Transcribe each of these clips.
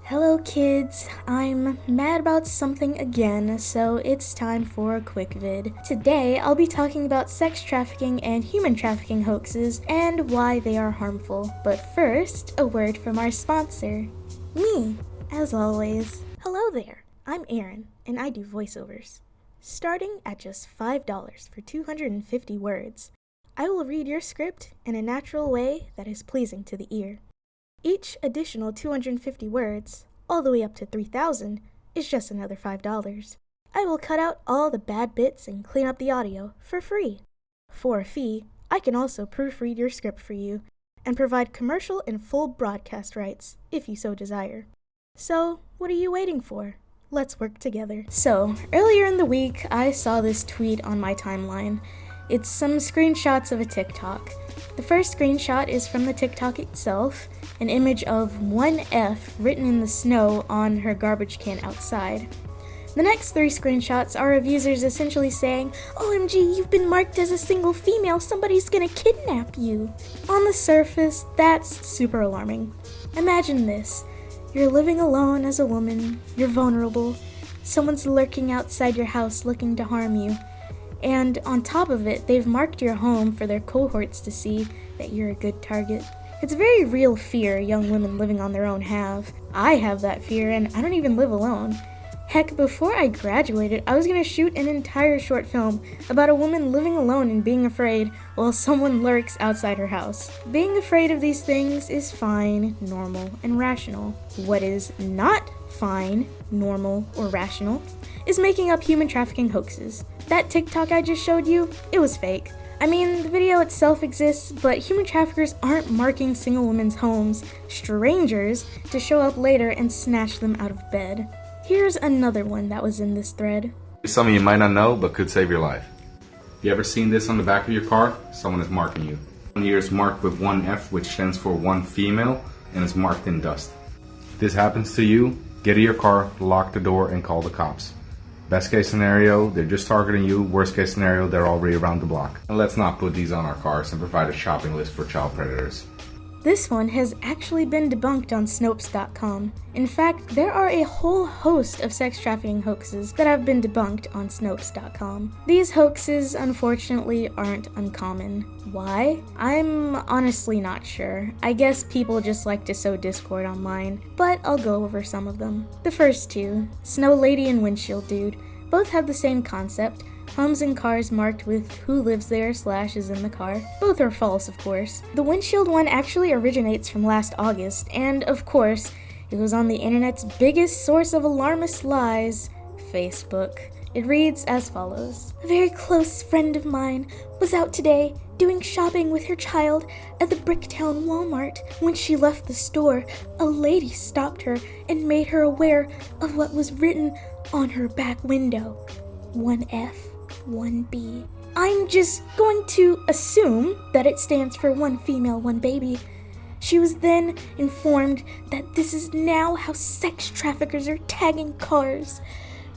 Hello kids, I'm mad about something again, so it's time for a quick vid. Today, I'll be talking about sex trafficking and human trafficking hoaxes and why they are harmful. But first, a word from our sponsor, me, as always. Hello there, I'm Arin, and I do voiceovers. Starting at just $5 for 250 words, I will read your script in a natural way that is pleasing to the ear. Each additional 250 words, all the way up to 3,000, is just another $5. I will cut out all the bad bits and clean up the audio for free. For a fee, I can also proofread your script for you and provide commercial and full broadcast rights, if you so desire. So, what are you waiting for? Let's work together. So, earlier in the week, I saw this tweet on my timeline. It's some screenshots of a TikTok. The first screenshot is from the TikTok itself, an image of 1F written in the snow on her garbage can outside. The next 3 screenshots are of users essentially saying, "OMG, you've been marked as a single female, somebody's gonna kidnap you." On the surface, that's super alarming. Imagine this. You're living alone as a woman, you're vulnerable, someone's lurking outside your house looking to harm you. And on top of it, they've marked your home for their cohorts to see that you're a good target. It's a very real fear young women living on their own have. I have that fear, and I don't even live alone. Heck, before I graduated, I was gonna shoot an entire short film about a woman living alone and being afraid while someone lurks outside her house. Being afraid of these things is fine, normal, and rational. What is not fine, normal, or rational is making up human trafficking hoaxes. That TikTok I just showed you, it was fake. I mean, the video itself exists, but human traffickers aren't marking single women's homes, strangers, to show up later and snatch them out of bed. Here's another one that was in this thread. Some of you might not know, but could save your life. You ever seen this on the back of your car? Someone is marking you. One ear is marked with 1F, which stands for one female, and is marked in dust. If this happens to you, get in your car, lock the door, and call the cops. Best case scenario, they're just targeting you. Worst case scenario, they're already around the block. And let's not put these on our cars and provide a shopping list for child predators. This one has actually been debunked on Snopes.com. In fact, there are a whole host of sex trafficking hoaxes that have been debunked on Snopes.com. These hoaxes, unfortunately, aren't uncommon. Why? I'm honestly not sure. I guess people just like to sow discord online, but I'll go over some of them. The first 2, Snow Lady and Windshield Dude, both have the same concept. Homes and cars marked with who lives there / is in the car. Both are false, of course. The windshield one actually originates from last August, and of course, it was on the internet's biggest source of alarmist lies, Facebook. It reads as follows. "A very close friend of mine was out today doing shopping with her child at the Bricktown Walmart. When she left the store, a lady stopped her and made her aware of what was written on her back window. 1F. 1B. I'm just going to assume that it stands for one female, one baby. She was then informed that this is now how sex traffickers are tagging cars.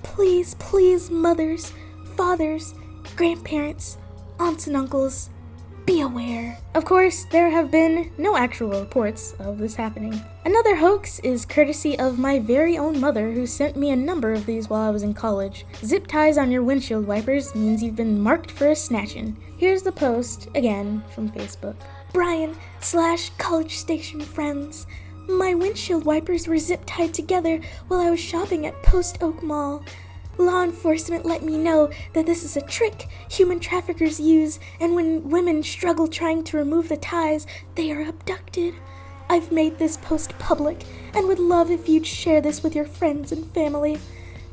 Please, please, mothers, fathers, grandparents, aunts and uncles, be aware." Of course, there have been no actual reports of this happening. Another hoax is courtesy of my very own mother, who sent me a number of these while I was in college. Zip ties on your windshield wipers means you've been marked for a snatchin'. Here's the post, again, from Facebook. "Brian/College Station friends. My windshield wipers were zip tied together while I was shopping at Post Oak Mall. Law enforcement let me know that this is a trick human traffickers use, and when women struggle trying to remove the ties, they are abducted. I've made this post public and would love if you'd share this with your friends and family.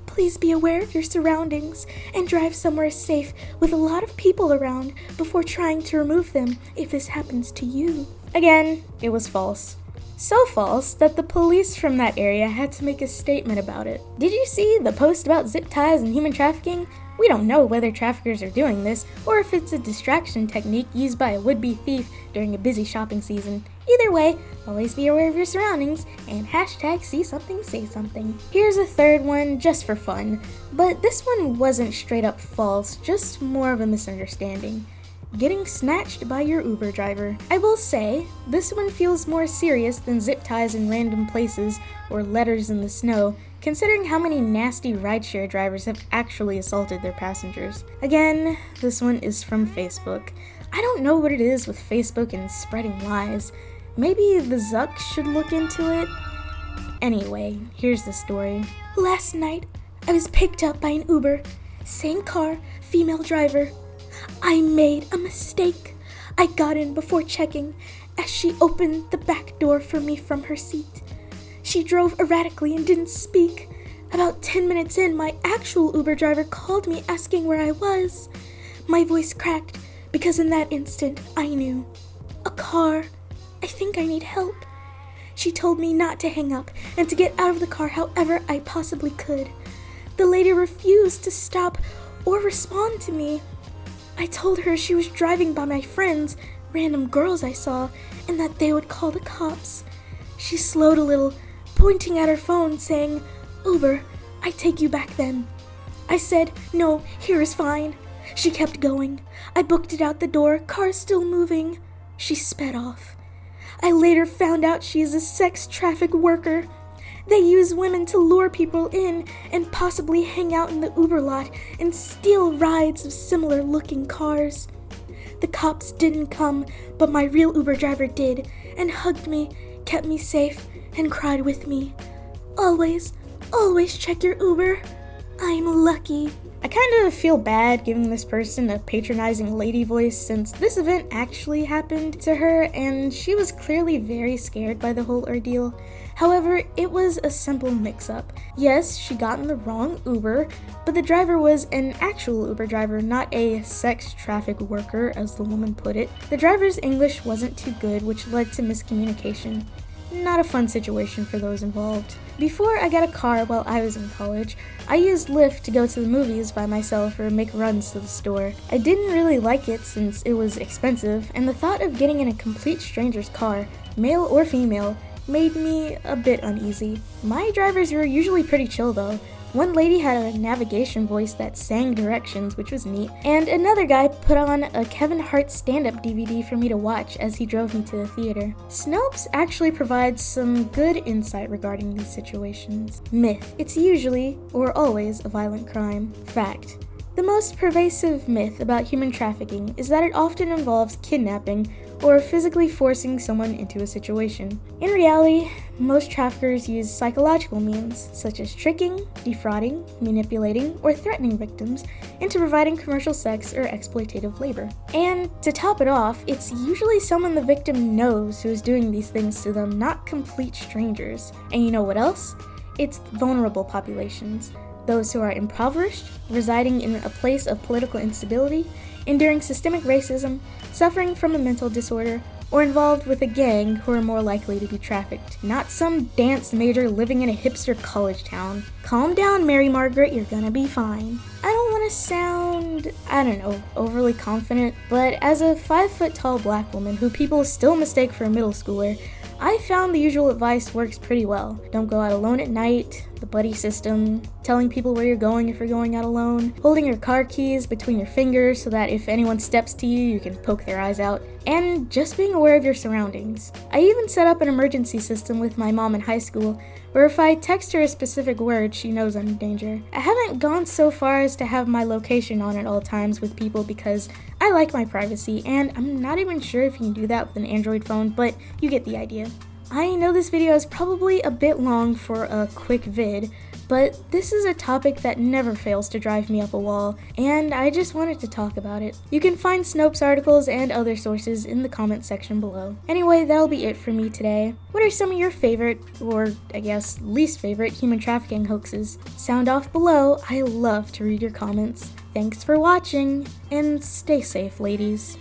Please be aware of your surroundings and drive somewhere safe with a lot of people around before trying to remove them if this happens to you." Again, it was false. So false that the police from that area had to make a statement about it. Did you see the post about zip ties and human trafficking? We don't know whether traffickers are doing this or if it's a distraction technique used by a would-be thief during a busy shopping season. Either way, always be aware of your surroundings and #see something, say something. Here's a third one just for fun, but this one wasn't straight up false, just more of a misunderstanding. getting snatched by your Uber driver. I will say, this one feels more serious than zip ties in random places or letters in the snow, considering how many nasty rideshare drivers have actually assaulted their passengers. Again, this one is from Facebook. I don't know what it is with Facebook and spreading lies. Maybe the Zuck should look into it? Anyway, here's the story. Last night, I was picked up by an Uber. Same car, female driver. I made a mistake. I got in before checking as she opened the back door for me from her seat. She drove erratically and didn't speak. About 10 minutes in, my actual Uber driver called me asking where I was. My voice cracked because in that instant, I knew. A car. I think I need help. She told me not to hang up and to get out of the car however I possibly could. The lady refused to stop or respond to me. I told her she was driving by my friends, random girls I saw, and that they would call the cops. She slowed a little, pointing at her phone, saying, "Uber, I take you back then." I said, "No, here is fine." She kept going. I booked it out the door, car still moving. She sped off. I later found out she is a sex traffic worker. They use women to lure people in and possibly hang out in the Uber lot and steal rides of similar looking cars. The cops didn't come, but my real Uber driver did and hugged me, kept me safe, and cried with me. Always check your Uber. I'm lucky. I kind of feel bad giving this person a patronizing lady voice since this event actually happened to her and she was clearly very scared by the whole ordeal. However, it was a simple mix-up. Yes, she got in the wrong Uber, but the driver was an actual Uber driver, not a sex traffic worker, as the woman put it. The driver's English wasn't too good, which led to miscommunication. Not a fun situation for those involved. Before I got a car while I was in college, I used Lyft to go to the movies by myself or make runs to the store. I didn't really like it since it was expensive, and the thought of getting in a complete stranger's car, male or female, made me a bit uneasy. My drivers were usually pretty chill though. One lady had a navigation voice that sang directions, which was neat, and another guy put on a Kevin Hart stand-up DVD for me to watch as he drove me to the theater. Snopes actually provides some good insight regarding these situations. Myth: it's usually, or always, a violent crime. Fact: the most pervasive myth about human trafficking is that it often involves kidnapping or physically forcing someone into a situation. In reality, most traffickers use psychological means, such as tricking, defrauding, manipulating, or threatening victims into providing commercial sex or exploitative labor. And to top it off, it's usually someone the victim knows who is doing these things to them, not complete strangers. And you know what else? It's vulnerable populations. Those who are impoverished, residing in a place of political instability, enduring systemic racism, suffering from a mental disorder, or involved with a gang who are more likely to be trafficked. Not some dance major living in a hipster college town. Calm down, Mary Margaret, you're gonna be fine. I don't want to sound, overly confident, but as a 5-foot-tall black woman who people still mistake for a middle schooler, I found the usual advice works pretty well. Don't go out alone at night, the buddy system, telling people where you're going if you're going out alone, holding your car keys between your fingers so that if anyone steps to you, you can poke their eyes out, and just being aware of your surroundings. I even set up an emergency system with my mom in high school, where if I text her a specific word, she knows I'm in danger. I haven't gone so far as to have my location on at all times with people because I like my privacy, and I'm not even sure if you can do that with an Android phone, but you get the idea. I know this video is probably a bit long for a quick vid, but this is a topic that never fails to drive me up a wall, and I just wanted to talk about it. You can find Snopes articles and other sources in the comment section below. Anyway, that'll be it for me today. What are some of your favorite, or I guess least favorite, human trafficking hoaxes? Sound off below. I love to read your comments. Thanks for watching, and stay safe, ladies.